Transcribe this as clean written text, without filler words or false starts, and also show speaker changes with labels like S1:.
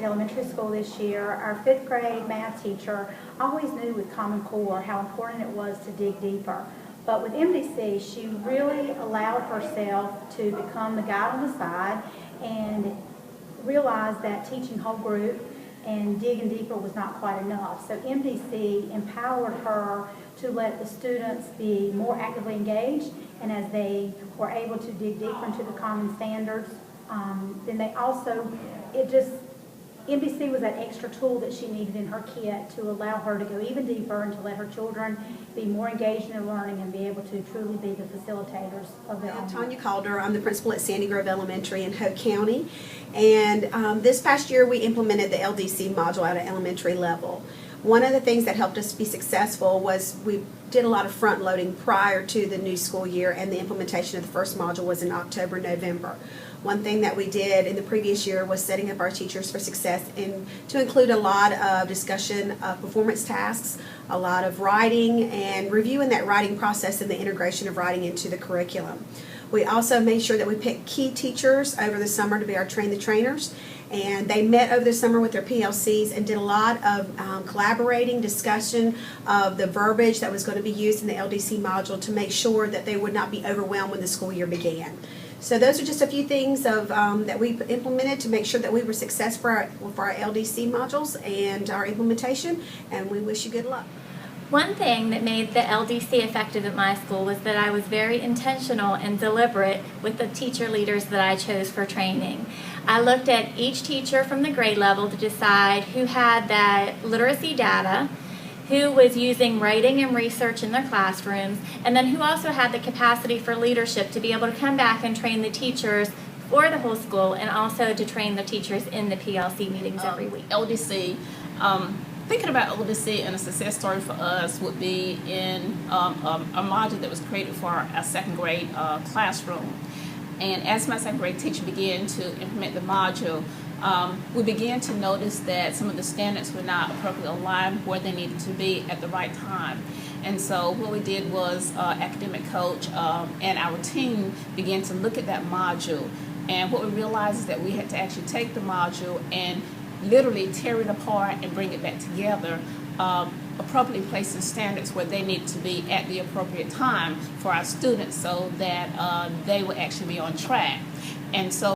S1: elementary school this year, our 5th grade math teacher always knew with Common Core how important it was to dig deeper. But with MDC, she really allowed herself to become the guide on the side and realized that teaching whole group and digging deeper was not quite enough. So MDC empowered her to let the students be more actively engaged, and as they were able to dig deeper into the common standards, then they also, MDC was that extra tool that she needed in her kit to allow her to go even deeper and to let her children be more engaged in their learning and be able to truly be the facilitators of their own.
S2: I'm Tanya Calder. I'm the principal at Sandy Grove Elementary in Hope County. And this past year we implemented the LDC module at an elementary level. One of the things that helped us be successful was we did a lot of front loading prior to the new school year, and the implementation of the first module was in October, November. One thing that we did in the previous year was setting up our teachers for success to include a lot of discussion of performance tasks, a lot of writing, and reviewing that writing process and the integration of writing into the curriculum. We also made sure that we picked key teachers over the summer to be our train the trainers, and they met over the summer with their PLCs and did a lot of collaborating, discussion of the verbiage that was going to be used in the LDC module to make sure that they would not be overwhelmed when the school year began. So those are just a few things of that we implemented to make sure that we were successful for our LDC modules and our implementation, and we wish you good luck.
S3: One thing that made the LDC effective at my school was that I was very intentional and deliberate with the teacher leaders that I chose for training. I looked at each teacher from the grade level to decide who had that literacy data, who was using writing and research in their classrooms, and then who also had the capacity for leadership to be able to come back and train the teachers for the whole school, and also to train the teachers in the PLC meetings every week.
S4: LDC, thinking about LDC and a success story for us would be in a module that was created for our 2nd grade classroom. And as my 2nd grade teacher began to implement the module, we began to notice that some of the standards were not appropriately aligned where they needed to be at the right time. And so what we did was academic coach and our team began to look at that module. And what we realized is that we had to actually take the module and literally tear it apart and bring it back together, appropriately placing standards where they need to be at the appropriate time for our students so that they would actually be on track. And so